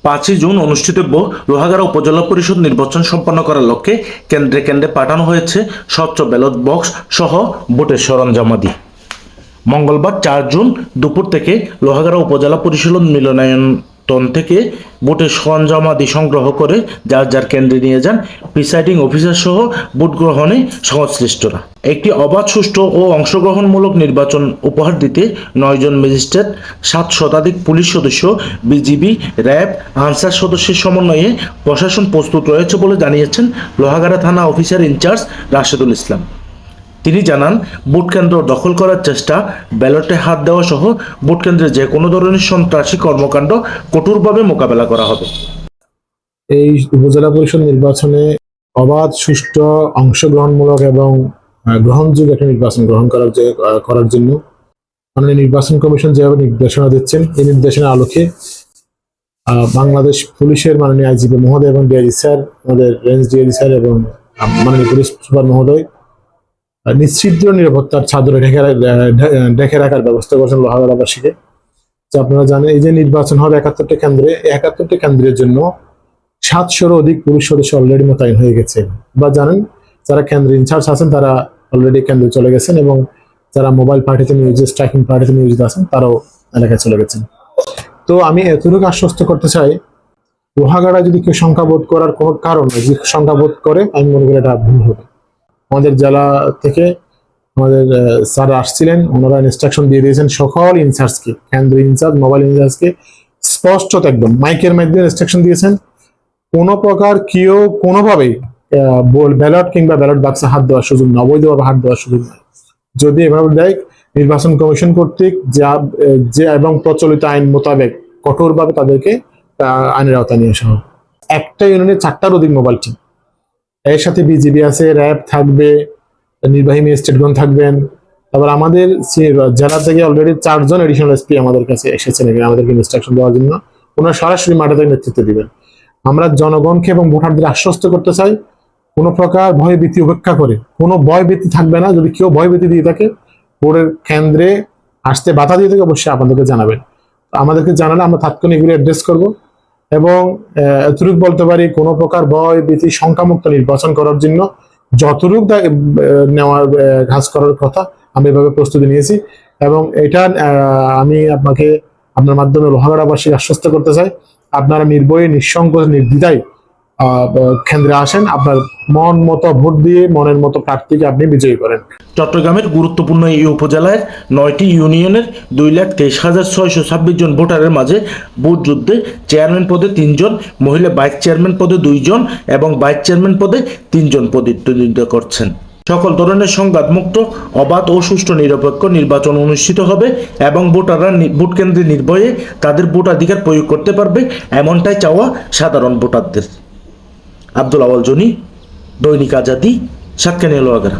5ই June অনুষ্ঠিতব্য লোহাগাড়া উপজেলা পরিষদ নির্বাচন সম্পন্ন করার লক্ষ্যে কেন্দ্রে কেন্দ্রে পাঠানো হয়েছে স্বচ্ছ ব্যালট বক্স সহ ভোটের সরঞ্জামাদি। মঙ্গলবার 4 জুন দুপুর থেকে লোহাগাড়া উপজেলা পরিষদ মিলনায়তন থেকে ভোটের সরঞ্জামাদি সংগ্রহ করে যার যার কেন্দ্রে নিয়ে যান প্রিসাইডিং অফিসার সহ ভোট গ্রহণে সংশ্লিষ্টরা। একটি অবাধ, সুষ্ঠু ও অংশগ্রহণমূলক নির্বাচন উপহার দিতে 9 জন ম্যাজিস্ট্রেট, 7 শতাধিক পুলিশ সদস্য, বিজিবি, র্যাব, আনসার সদস্যের সমন্বয়ে প্রশাসন প্রস্তুত রয়েছে বলে জানিয়েছেন লোহাগাড়া থানা অফিসার ইনচার্জ রাশেদুল ইসলাম। তিনি জানান, ভোট কেন্দ্র দখল করার চেষ্টা, ব্যালটে হাত দেওয়া সহ ভোট কেন্দ্রে যে কোনো ধরনের সন্ত্রাসী কর্মকাণ্ড কঠোরভাবে মোকাবেলা করা হবে। এই উপজেলা পরিষদ নির্বাচনে অবাধ, সুষ্ঠু, অংশগ্রহণমূলক এবং গ্রহণযোগ্য একটা নির্বাচন করার জন্য মাননীয় নির্বাচন কমিশন যেভাবে নির্দেশনা দিচ্ছেন, এই নির্দেশনার আলোকে বাংলাদেশ পুলিশের মাননীয় আইজিপি মহোদয় এবং ডিআইজি স্যার, আমাদের রেঞ্জ ডিআইজি স্যার এবং মাননীয় পুলিশ সুপার মহোদয় নিশ্চিদ্র নিরাপত্তার চাদরে ঢেকে রাখার ব্যবস্থা করেছেন লোহাগাড়াবাসীকে। যে আপনারা জানেন, এই যে নির্বাচন হবে 71টা কেন্দ্রে, 71টা কেন্দ্রের জন্য 700-র অধিক পুলিশ সদস্য অলরেডি মোতায়েন হয়ে গেছে। বা জানেন, যারা কেন্দ্র ইনচার্জ আছেন তারা অলরেডি কেন্দ্রে চলে গেছেন এবং যারা মোবাইল পার্টিতে নিয়োজিত, স্ট্রাইকিং পার্টিতে নিয়োজিত আছেন তারাও এলাকায় চলে গেছেন। তো আমি এতটুকু আশ্বস্ত করতে চাই, লোহাগাড়া যদি কেউ সংখ্যাবোধ করার কোনো কারণ, যদি সংখ্যাবোধ করে, আমি মনে করি এটা ভুল হবে। আমাদের জেলা থেকে আমাদের স্যার আসছিলেন, ওনারা ইনস্ট্রাকশন দিয়ে দিয়েছেন সকল ইনচার্জকে, কেন্দ্র ইনচার্জ, মোবাইল ইনচার্জকে স্পষ্ট একদম মাইকের মাধ্যমে ইনস্ট্রাকশন দিয়েছেন, কোনো প্রকার কেউ কোনোভাবেই ব্যালট কিংবা ব্যালট বাক্সে হাত দেওয়ার সুযোগ না, অবৈধভাবে হাত দেওয়ার সুযোগ নয়। যদি এভাবে দেয়, নির্বাচন কমিশন কর্তৃক যে এবং প্রচলিত আইন মোতাবেক কঠোরভাবে তাদেরকে আইনের আওতায় নিয়ে আসা হবে। একটা ইউনিয়নে 4টার অধিক মোবাইল টিম, এর সাথে বিজিবি আছে, র্যাব থাকবে, নির্বাহী ম্যাজিস্ট্রেটগণ থাকবেন। তারপর আমাদের জেলা থেকে অলরেডি 4 জন এডিশনাল এসপি আমাদের কাছে এসেছেন আমাদেরকে ইনস্ট্রাকশন দেওয়ার জন্য। ওনারা সরাসরি মাঠে থেকে নেতৃত্ব দিবেন। আমরা জনগণকে এবং ভোটারদের আশ্বস্ত করতে চাই, কোনো প্রকার ভয়ভীতি উপেক্ষা করে, কোনো ভয়ভীতি থাকবে না। যদি কেউ ভয়ভীতি দিয়ে থাকে, ভোটের কেন্দ্রে আসতে বাধা দিয়ে থাকে, অবশ্যই আপনাদেরকে জানাবেন। আমাদেরকে জানালে আমরা তাৎক্ষণিক এগুলো অ্যাড্রেস করবো। এবং এতটুকু বলতে পারি, কোনো প্রকার ভয় ভীতি সংখ্যামুক্ত নির্বাচন করার জন্য যতটুকু নেওয়ার কাজ করার কথা আমি এভাবে প্রস্তুতি নিয়েছি। এবং এটা আমি আপনার মাধ্যমে লোহাগাড়াবাসীকে আশ্বস্ত করতে চাই, আপনারা নির্ভয়ে, নিঃসংকোচ, নির্দ্বিধায় কেন্দ্রে আসেন, আপনার মন মতো ভোট দিয়ে মনের মতো প্রার্থীকে আপনি বিজয়ী করেন। চট্টগ্রামের গুরুত্বপূর্ণ এই উপজেলার 9টি ইউনিয়নের 2,23,626 জন ভোটারের মাঝে ভোট যুদ্ধে চেয়ারম্যান পদে 3 জন, মহিলা ভাইস চেয়ারম্যান পদে 2 জন এবং ভাইস চেয়ারম্যান পদে 3 জন প্রতিদ্বন্দ্বিতা করছেন। সকল ধরনের সংঘাতমুক্ত, অবাধ ও সুষ্ঠু নিরপেক্ষ নির্বাচন অনুষ্ঠিত হবে এবং ভোটাররা ভোট কেন্দ্রে নির্ভয়ে তাদের ভোটাধিকার প্রয়োগ করতে পারবে, এমনটাই চাওয়া সাধারণ ভোটারদের। আব্দুল আওয়াল জনি, দৈনিক আজাদী, সাতকানিয়া, লোহাগাড়া।